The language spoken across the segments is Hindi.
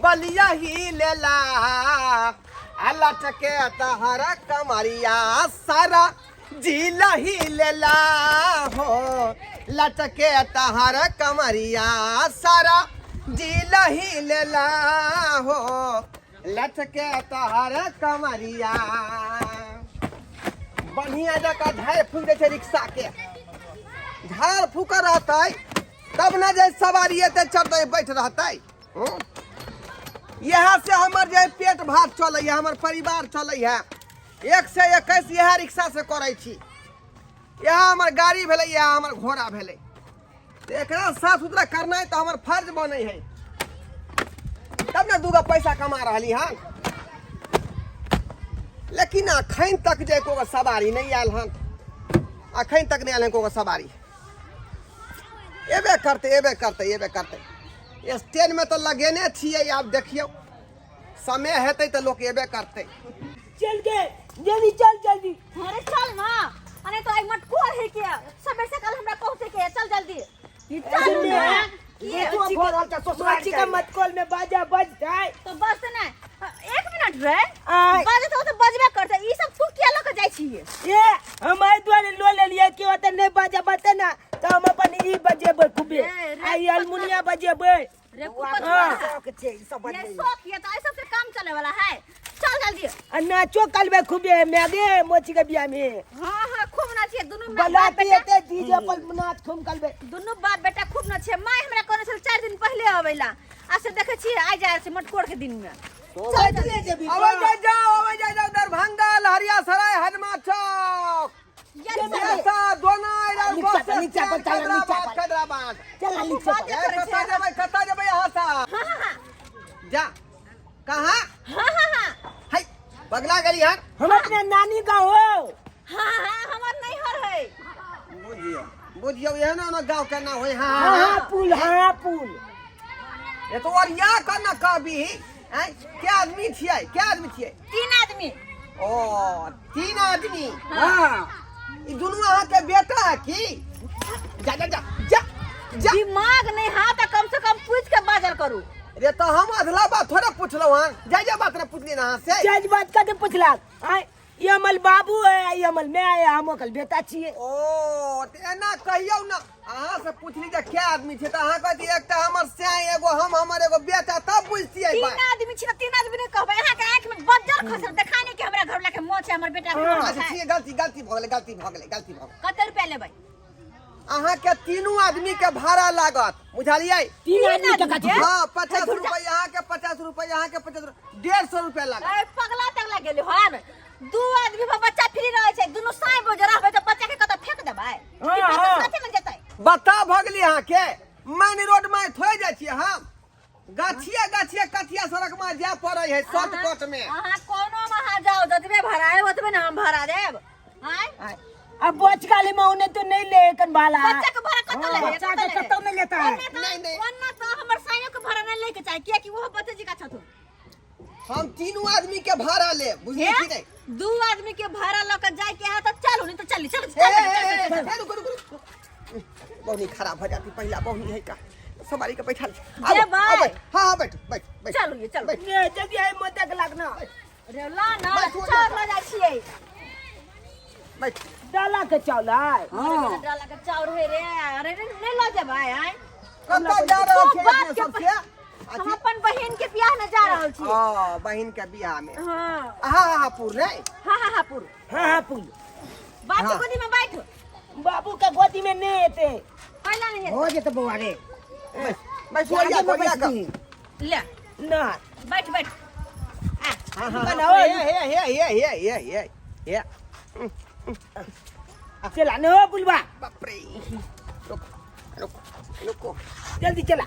बलिया ही लेला लटके तहरा कमरिया सारा जिला ही लेला हो लटके तहरा कमरिया सारा जिला ही लेला हो लटके तहरा कमरिया बढ़िया जगह झाड़ फूक दे रिक्शा के झाड़ फूक रहता तब न जे सवारी चढ़ते बैठ रहता यहाँ से हमार जो पेट भात चल हमार परिवार चल है 1 से 21 यह रिक्शा से करे छी यहाँ हमार गाड़ी भेले यहाँ हमार घोड़ा भेले एक साफ सुथरा करना है तो हमार फर्ज बने है तब न दूगो पैसा कमा रही हन लेकिन अखन तक जे को सवारी नहीं आयल हन अखन तक नहीं आयल को सवारी एबे करते स्टैंड में तो लगेने छिए आप देखियो समय हेतै तो लोग एबे करते चल के जल्दी चल जल्दी अरे चल ना अरे तो एक मटकोर है क्या समय से कल हमरा पहुंचे के चल जल्दी चल ना ये तो ससुराल का मतकोल में बाजा बज जाए तो बस ना 1 मिनट रे बाजे तो बजबे करते ई सब तू क्या लग जाय छिए ये हमारे द्वारे लो ले लिया कि होता नहीं बाजा बते ना तो हम अपन ई बजेबे खूबे आई अलमुनिया बजेबे रे शौक छे सब बजे ये शौक ये तो ऐसा से काम चले वाला है चल जल्दी नाचो कलबे खूबे मेगे मोची के बियाह में हां खूब नाचिए दोनों बलाती एते डीजे पर नाच खूब कलबे दोनों बाप बेटा खूब नाचिए माय हमरा कोने से 4 दिन पहले आवेला आ से देखे छी आ जाय से मटकोर के दिन में अबे जाओ दरभंगा लहरिया सराय हजमा चौक ऐसा दोना नीचे पर हैदराबाद चल नीचे कता जबे यहां से हां जा कहां हां है बगला गली है हम अपने नानी का हो हां हमर नहीं हर है बुझियो ये ना गांव के ना होय हां पुल ये तो और या करना कभी हैं क्या आदमी छिए 3 आदमी ओ 3 आदमी हां ई दुनु अहाँ के बेटा है की जा दिमाग नहीं हां तो कम से कम पूछ के बाजल करू रे तो हम अधला बात थोड़ा पूछलो हन जा बात ना पूछली ना से सच बात का पूछला ये अमल बाबू है ये अमल मैं है हम कल बेटा छिए ओ एना कहियो ना अहाँ से पूछली जे क्या आदमी छै त अहाँ कहती एकटा हमर से एगो हमर एगो बेटा तब बुझतियै 3 आदमी छी 3 आदमी ने कहबै अहाँ के आंख में बज्जर खसल देखाने के हमरा घर लाके मोछ हमर बेटा अच्छा गलती भ गेलै कते रुपया लेबै अहाँ के तीनों आदमी के भाड़ा लागत बुझलियै 3 आदमी के हां 50 रुपया अहाँ के 50 रुपया अहाँ के 50 150 रुपया लागत ए पगला तक लग गेलै हन 2 आदमी पर बच्चा फ्री रहे छै दुनु साई बोझ रहबै त बच्चा के कत फेंक देबै साथे में जेतै बता भगली अहाँ के मेन रोड में थोइ जाइ छियै हम गाछिया कथिया सड़क में जा पड़ै है शॉर्टकट में अहाँ कोनो में जाओ जतबे भाड़ा है ओतबे ना हम भाड़ा देब हां अब बोचकाली में उन्हें तो नहीं लेकन वाला बच्चा के भाड़ा कत ले बच्चा के कतो में लेता है नहीं वरना तो हमर साइयो के भाड़ा नहीं लेके चाहे किया कि वो बच्चे जी का छथु हम तीनों आदमी के भाड़ा ले बुझलियै कि नहीं 2 आदमी के भाड़ा लेकर जाए के है तो चलो नहीं तो चली चल रुको बहुनी खराब हो जाती पहला बहुनी है का सवारी के बैठा ले भाई हां बैठ चलो ये चलो ये जल्दी आई मोटक लगना रे ला ना चल हो जाय छियै बैठ डाला के चावल है हां डाला के चाउर है रे अरे नहीं लो जा भाई आए कत जा रहल छी अपने सबसे हम अपन बहन के बियाह में जा रहल छी हां बहन के बियाह में हां हां पूर रे हां पूर हां पुल बाप के गोदी में बैठ बाबू का गोदी में नहीं आते पहला नहीं हो जे तो बुआ रे मैं सो जा बढ़िया का ले ना बैठ हां बनाओ ये चला न बुलवा बाप रे रुको जल्दी चला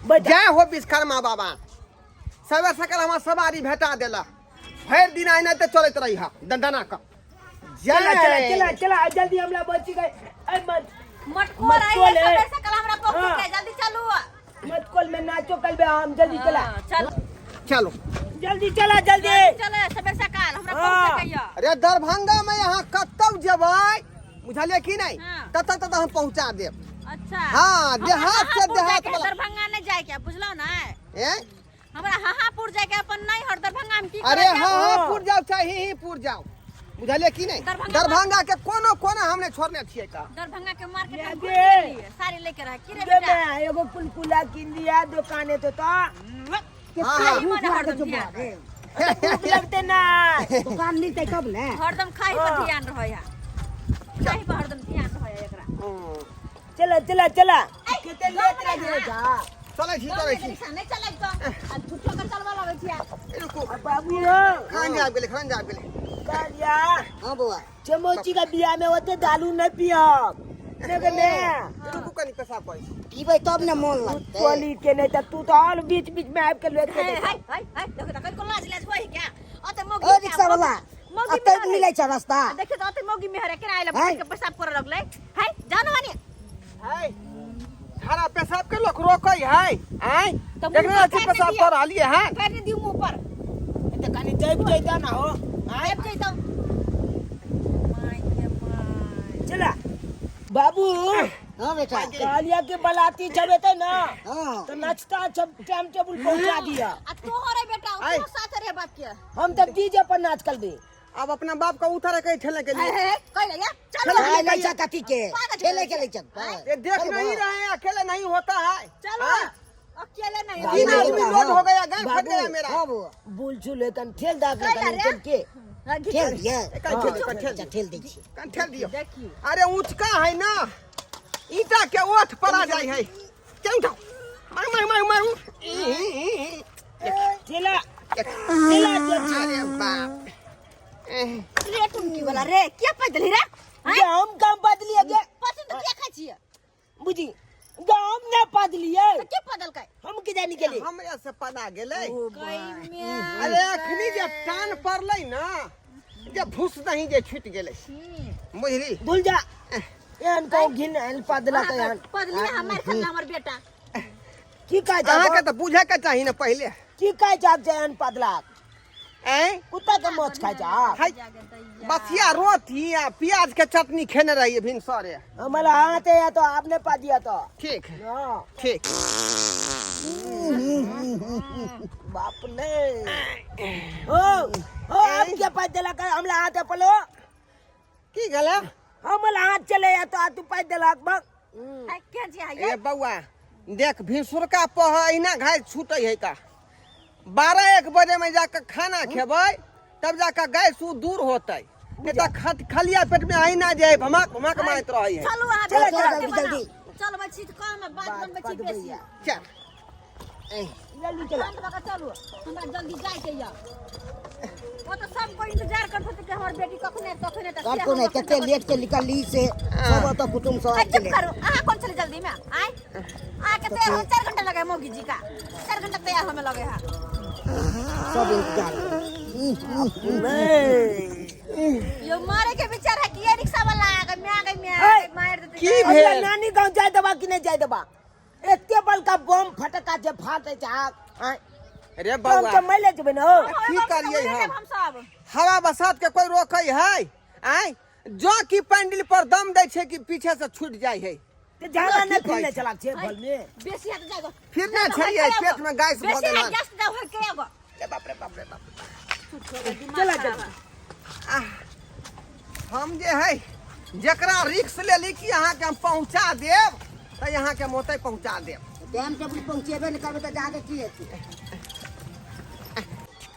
जय हो विश्वकर्मा बाबा सवेर सकल हमार सवारी भेटा देला भर दिन आइना ते चलत रही हा दंडना का चला जल्दी हमला बची गए मटकोर आई है सवेर सकल हमरा पहुंच के जल्दी चलो मटकोल में नाचो कल बे हम जल्दी चला चलो जल्दी चला जल्दी चलो सवेर सकल हमरा पहुंच के अरे दरभंगा में यहाँ कतौ जेबै बुझलिए कि नहीं तत हम पहुंचा देब अच्छा हाँ देहात से देहात दरभंगा नहीं जाए क्या बुझलो ना हैं? हमरा हाहापुर जाके अपन नहीं हर दरभंगा में की अरे करे हाँ जाओ? हाँ पुर जाओ चाहे ही पुर जाओ बुझलिए कि नहीं दरभंगा दरभंगा के कोनो कोना हमने छोड़ने छिए का दरभंगा के मार्केट में ये घूम दे। लिए साड़ी लेके रह की रे दे बेटा मैं एगो कुलकुला किन दिया दुकाने तो हाँ, खाई मन हरदम ध्यान भूख लगते ना दुकान मिलते कब ने हरदम खाई पर ध्यान रहो या खाई पर हरदम ध्यान रहो या एकरा चला चला चला केते लेत रह जा चले छी नहीं चले तो आ झूठो का चलवा लगे छिया रुको बाबू खान जा गेले कालिया हां बुआ चमोची का बियाह में होते दारू न पियब ने रुको कनी पेशाब कोई पीबै तब ने मोन लगते टोली के नहीं त तू तो और बीच बीच में आब के लेत हाय के हाय हाय देखो तो को लाज लाज होई क्या अते मोगी ओ रिक्शा वाला अते मिलै छ रास्ता देखिए तो अते मोगी में हरे के आइला बैठ के पेशाब करे लगले हाय जानो वानी है खाना पेशाब के लोग रोकई है हैं तो देखना अच्छी पेशाब कर आलिए हैं फेर ने दिउ मुंह पर त कनी जइब जइदा ना हो आइब जई तो माय के माय चला बाबू हां बेटा कालिया के बलाती चढ़ेते ना हां तो नाचता सब टाइम टेबल पहुंचा दिया आ तू हो रे बेटा आय। तू साथ रे बाप के हम तब डीजे पर नाच कर दे अब अपना बाप का उतारे के ठेले के लिए कह ले या चलो चल ले जा कथी के खेले के ले चल ये देख नहीं रहे हैं अकेले नहीं होता है चलो अकेले नहीं बाबू, तीन आदमी हाँ। लोड हो गया गाय फट बाबू, गया मेरा हां बुआ बुल चुले कन ठेल दा कह ले रे। के खेल ये कन ठेल कन ठेल ठेल दै छी कन ठेल दियो देखिए अरे ऊंचका है ना ईटा के ओठ पर आ जाए है क्यों उठाओ मार ठेला अरे बाप रे तुम की बोला रे क्या पैदल रे ये हम काम बदलिए गे पसंद तो क्या खाई छिए बुझी गाम ना बदलिए तो क्या पैदल का हम के जाने के लिए हमरे से पना गेले कई में अरे अखनी जे टान पड़लै ना जे भूस नहीं जे छूट गेले बुझली भूल जा एहन को घिन एहन पदला के एहन पदली हमार खल्ला हमर बेटा की का जा अहाँ के तो बुझे के चाहिए ना पहले की का जा एहन पदला हैं कुत्ता के मोच खा जा हाय बसिया रोटी आ प्याज के चटनी खेने रहिए भिनसरे हमारा हाथ है या तो आपने पा दिया तो ठीक हाँ, ठीक बाप ने ओ आप क्या पैदल का हमला हाथ है पलो की गला हमला हाथ चले या तो तू पैदल बक है क्या जी ए है बउआ देख भिनसुरका पहना घाय छूटे है का 12-1 बजे में जाकर खाना खेबै तब जाकर गैस दूर होते नहीं तो खलिया पेट में आई ना जाए भमक भमक मारत रही है चलो वहां चलो, पे जल्दी, जल्दी। चलो बच्ची तो काम है बात बन बच्ची बेसी चल जल्दी चला काम लगा चलो हमरा जल्दी जाए के या वो तो सब कोई इंतजार करत थे कि हमर बेटी कखने तक कर को नहीं कते लेट के निकली से सब तो कुटुंब सब चुप चले करो आ कौन चले जल्दी में आए आ के तैयार हो 4 घंटा लगे मोगी जी का 4 घंटा तैयार होने लगे हां सब इंतजार यो मारे के विचार है कि ये रिक्शा वाला आ गया मैं आ गई ए, मैं मार देते की अरे भेल नानी गांव जाए दबा कि नहीं जाए दबा एते बल का बम फटका जे फाटे जाक अरे हम बउआ तो मैले जबे न की करिए हम सब हवा बसात के कोई रोकै है आय जो की पैंडल पर दम दे छे कि पीछे से छूट जाए है ते जाना न फिरने चला छे बल में बेसी हाथ जाएगा फिर ना छड़िए पेट में गैस भर बेसी गेल हाथ गैस जाओ है के एगो बाप रे बाप चला चला हम जे है जकरा रिक्स ले ली कि यहाँ के हम पहुँचा देव तो यहाँ के मोते पहुँचा देव टाइम टेबल पहुंचेबे नहीं करबे तो जाके की हेतै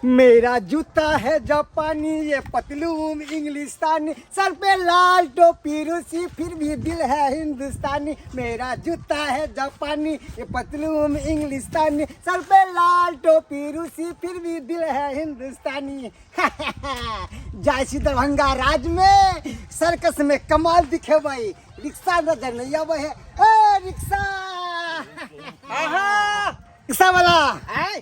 मेरा जूता है जापानी ये पतलून इंग्लिस्तानी सर पे लाल टोपी रूसी फिर भी दिल है हिंदुस्तानी मेरा जूता है जापानी ये पतलून इंग्लिस्तानी सर पे लाल टोपी रूसी फिर भी दिल है हिंदुस्तानी जाय छी दरभंगा राज में सर्कस में कमाल दिखे भाई रिक्शा नजर नहीं आवे है ए रिक्शा रिक्शा वाला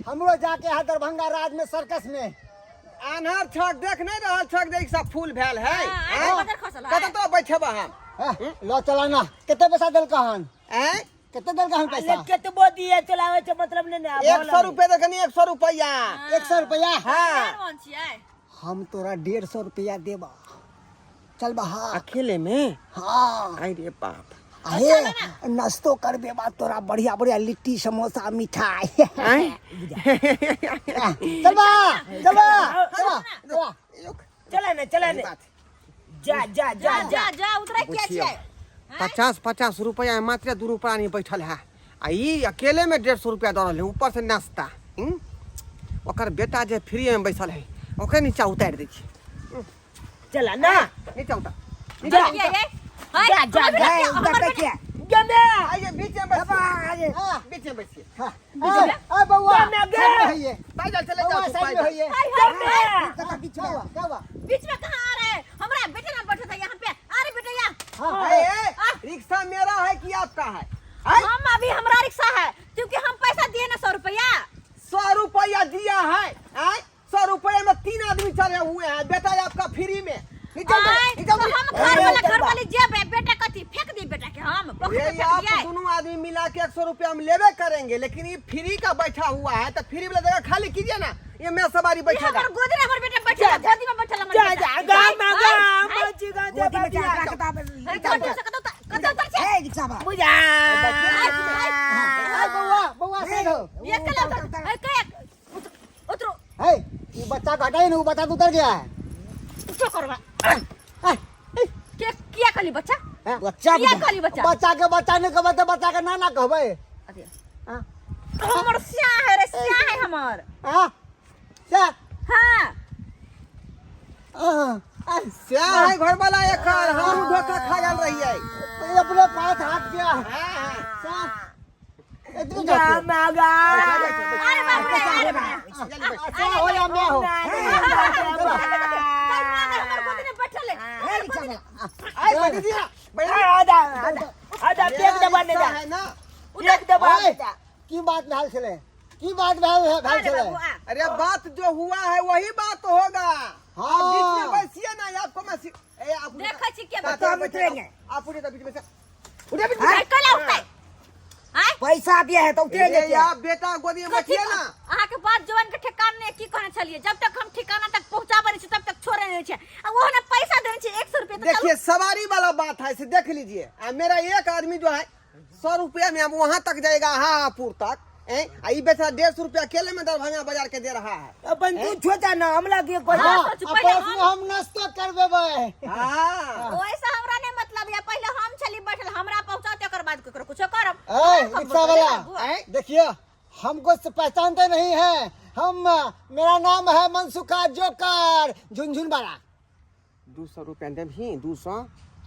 हमरो जाके यहाँ दरभंगा राज में सर्कस में आन्हर छक देख नहीं रहल छक देख सब फूल भेल है बदर खसल है कत तो बैठब हम लो चलाना कितने पैसा दिल कहन हैं कितने दिल कहन पैसा ले केतबो दिए चलावे छे मतलब ने 100 रुपए देखनी 100 रुपया 100 रुपया हाँ कौन छिए हम तोरा 150 रुपया देबा चल बहा अकेले में हाँ आई रे बाप अहे नाश्तो करबे बात तोरा बढ़िया बढ़िया लिट्टी समोसा मिठाई चल बा चला ने जा जा जा जा जा उतरे क्या छै 50 रुपया में मात्र 2 रुपया नहीं बैठल है आ ई अकेले में 150 रुपया दौड़ल है ऊपर से नाश्ता ओकर बेटा जे फ्री में बैठल है ओके नीचा उतार दै छी चला ना नीचा उतार जा हाय जा हमर बेटा गने आइए बीच में बैठिए बीच में बैठिए ए बउआ गने पैदल चले जाओ तू पैदल बीच में कहां आ रहे हैं हमरा बेटा ना बैठा था यहां पे अरे बेटा यहाँ रिक्शा मेरा है कि आपका है हम अभी हमारा रिक्शा है क्योंकि हम पैसा दिए ना 100 रुपया 100 रुपया दिया है 100 रुपये में 3 आदमी चले हुए हैं बेटा आपका फ्री में हम घर वाली जेब है बेटा कथी फेंक दी बेटा के हम ये आप दोनों आदमी मिला के 100 रुपया हम लेवे करेंगे लेकिन ये फ्री का बैठा हुआ है तो फ्री वाला जगह खाली कीजिए ना ये मैं सवारी बैठेगा हमर गोदी में हमर बेटा बैठा गोदी में बैठा हमर जा जा गा मची गा जा गोदी में जा कता ए रिक्शा बा बुझा बउआ से हो ये कल उतरो हे ये बच्चा का हटाई ना वो बच्चा तो उतर गया है क्या करवा क्या कली बच्चा बच्चा क्या कली बच्चा बच्चा के बच्चा ने कहबे तो बच्चा के नाना कहबे हमर स्या है रे स्या है हमर हां क्या हां क्या है घर वाला एक हम धोखा खा गल रही है ये अपने पास हाथ गया इतनी जा मागा अरे बाप रे अरे बाप क्या हो या मैं हो हमर गोदी में बैठल है ए रिक्शा बा आई बैठ दिया आधा पेट दबाने जा है ना एक दबा बेटा की बात भेल छले की बात भेल छले अरे बात जो हुआ है वही बात होगा हाँ। आप बीच में बैठिए ना आपको मैं आप देखा छी के ताते बता हम उतरेंगे आप उठे बीच में से उठे बीच हां कल उठते हां पैसा दिया है तो उतरेंगे में क्या आप बेटा गोदी में बैठिए ना अहाँ के बात जवान के ठिकाना ने की कहने चलिए जब तक हम ठिकाना तक पहुंचाबे नहीं तब तक छोड़े नहीं छे अब वो ना पैसा देने छे 100 रुपया तो देखिए सवारी वाला बात है इसे देख लीजिए मेरा एक आदमी जो है 100 रुपया में अब वहां तक जाएगा हापुर तक आई बेचा 150 रुपया अकेले में दरभंगा बाजार के दे रहा है अपन तू छोटा ना हमला के कोई आपस में हम नाश्ता करबेबे हाँ वैसा हमरा ने मतलब या पहले हम चली बैठल हमरा पहुंचाते ओकर बाद केकरो कुछ करब ए रिक्शा वाला देखिए हमको पहचानते नहीं है हम मेरा नाम है मनसुखा जोकर झुनझुन वाला 200 रुपया दे भी 200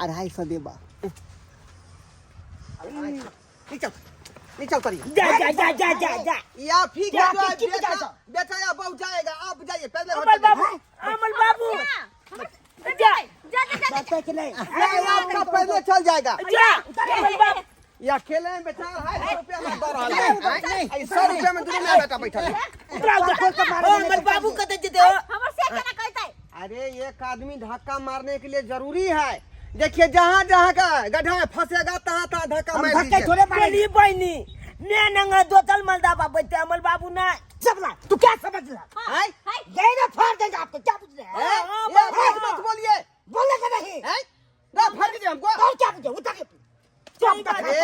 250 देबा नीचे उतरिए जा या फिर जा, जो है कितने बेटा जाओ? बेटा या बहु जाएगा आप जाइए पहले अमल बाबू जा बच्चा के नहीं आपका पहले चल जाएगा जा अमल बाबू या अकेले में बेचा है 100 रुपया में दे रहा है 100 रुपया में दूर में बेटा बैठा है अमल बाबू कते जते हो हमर से केना कहतै अरे एक आदमी धक्का मारने के लिए जरूरी है देखिए जहाँ जहाँ का गड्ढा में फंसेगा तहाँ तहाँ धक्का मार धक्के दीजिए थोड़े बनी बनी ने नंगा दोतल मलदा बाबा बैठे अमल बाबू ना सबला तू क्या समझ रहा हैं? गए ना फाड़ देंगे आपको क्या पूछ रहे हैं ये बात मत बोलिए बोले का नहीं हैं? ना फाड़ दीजिए हमको और क्या पूछे उठा के सही बात ए, है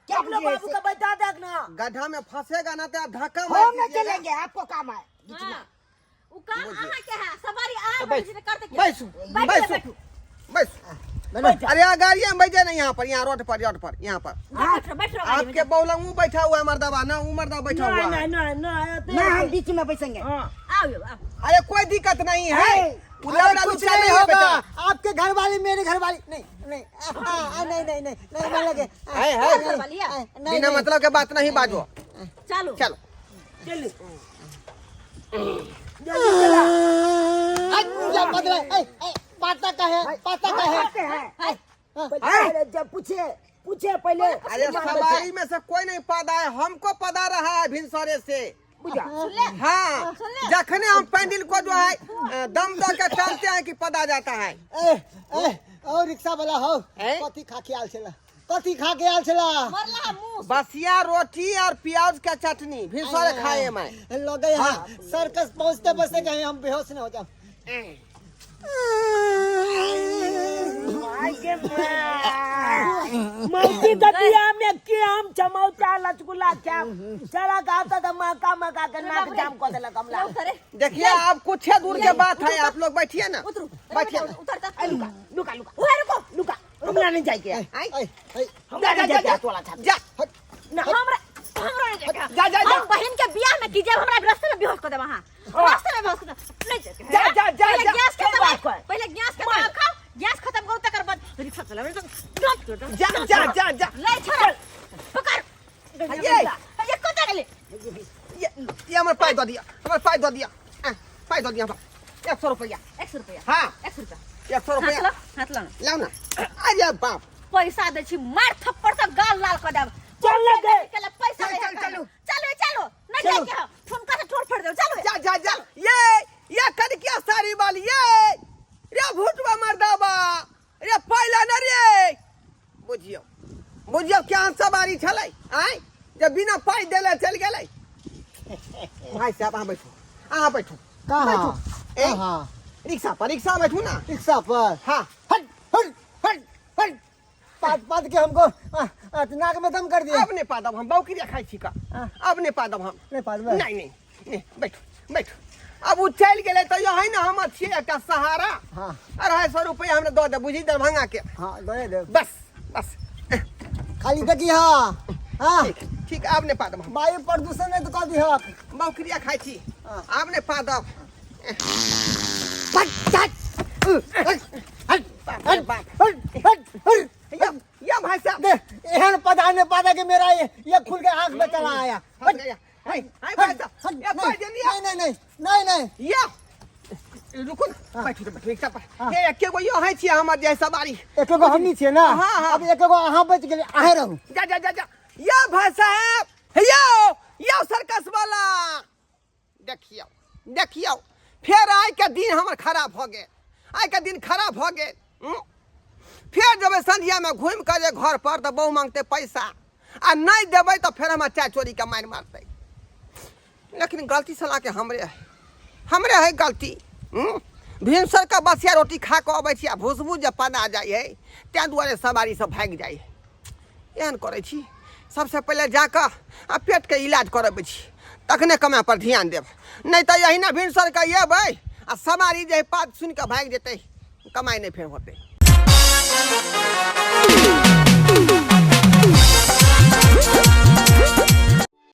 क्या अपने पूछे बाबू का बता देखना गड्ढा में फंसेगा ना तो आप धक्का मार हम न दीजिएगा। चलेंगे आपको काम है हां उ काम अहाँ के है सवारी आ बैठ, बजे करते के बैठो बैठो बैठो अरे गाड़ी में बैठे नहीं यहाँ पर यहाँ रोड पर यहाँ पर बैठ आपके बौला वो बैठा हुआ है मर्दबा ना वो मर्दा बैठा हुआ है ना हम बीच में बैठेंगे आओ आओ अरे कोई दिक्कत नहीं है अरे कुछ नहीं होगा आपके घर वाली मेरी घर वाली नहीं नहीं लगे बिना मतलब के बात नहीं बाजो चलो चलो चल पाता का है जब पूछे पहले अरे सवारी में से कोई नहीं पदा है हमको पदा रहा है भिनसरे से हाँ जखने हम पैंडल को जो है दम दे के चलते हैं कि पदा जाता है और रिक्शा वाला हो कथी खा के आल छला मरला मुंह बसिया रोटी और प्याज का चटनी भिनसरे खाए मैं लगे यहाँ सर्कस पहुँचते बसते कहीं हम बेहोश न हो जाओ मौसी दतिया में के हम चमौचा लचकुला क्या चला गाता था मका मका के नाक जाम को देला कमला। देखिए आप कुछ दूर के बात है, आप लोग बैठिए ना, बैठिए। लुका लुका लुका ओए रुको लुका हमरा नहीं जाए के आई हमरा नहीं जाए के तोला छाप जा ना हमरा नहीं जाएगा। जा जा हम बहन के बियाह में कीजिए, हमरा रास्ते में बेहोश कर दे वहां, रास्ते में बेहोश कर दे। नहीं जाएगा। जा जा जा गैस खत्म, पहले गैस खत्म खाओ, गैस खत्म करो तकर बाद रिक्शा चलावे। जा जा जा जा ले छोड़ पकड़ ये कोता गेले। ये हमारे पाई दो दिया, हमारे पाई दो दिया, पाई दो दिया 100 रुपया। 100 रुपया। हाँ 100 रुपया 100 रुपया हाथ ला लाओ ना। अरे बाप पैसा दे छी, मार थप्पड़ से गाल लाल कर देब। चल लगे चल पैसा चल, चल, चलो। चलो नहीं जाए के ठुमका से ठोड़ फोड़ दो। चलो जा जा जा ये कनकिया सारी वाली रे भूटवा मर्दाबा रे पहला न रे बुझियो बुझियो क्या सवारी छलै आय जब बिना पाई देले चल गेलै। भाई साहब आ बैठो कहाँ रिक्शा बैठू ना। रिक्शा पर हाँ हट हट हट हट पाद के हमको नाक में दम कर दिया। अब नहीं पादब हम बौकरिया खाई छी का, अब नहीं पादब हम। नहीं पाद नहीं बैठो बैठो। अब उ चल गेले तो यो है ना हम छिए एकटा सहारा। हाँ 250 रुपया हमने दो दे बुझी दरभंगा के। हाँ दे बस बस खाली देखी हाँ हाँ ठीक अब नहीं पादब हम। वायु प्रदूषण है तो कह दी हाँ बौकरिया खाई छी अब नहीं पादब। या भाई साहब एहन पता नहीं पाता कि मेरा ये खुल के आंख में चला आया। हाय भाई साहब ये पाई दे दिया। नहीं या रुको ना बैठो रिक्शा पर। ये एके गो यो है छी हमर जे सवारी। एक को हमनी छे ना। हाँ, हाँ। अब एक को अहाँ बच गेले आहे रहू। जा जा जा जा या भाई साहब यो सर्कस वाला देखियो फिर आइ के दिन हमर खराब भ गेल। आइ के दिन खराब भ गेल। फिर जब संध्या में घूम कर जे घर पर तो बहु मांगते पैसा आ नहीं देबै तो फिर हमार चाय चोरी के मार मारते। लेकिन गलती सला के हमरे है गलती। भिनसर का बसिया रोटी खा के अबै छी आ भुसबू जे पना जाइ है तैं दुआरे सवारी सब भागि जाइ है। एहन करै छी सबसे पहले जाकर आ पेट के इलाज करबै छी तखने कमाए पर ध्यान देब। नहीं तो यही ना भिनसर के अबै आ सवारी जे बात सुन के भागि जेतै कमाई नहीं फिर होतै।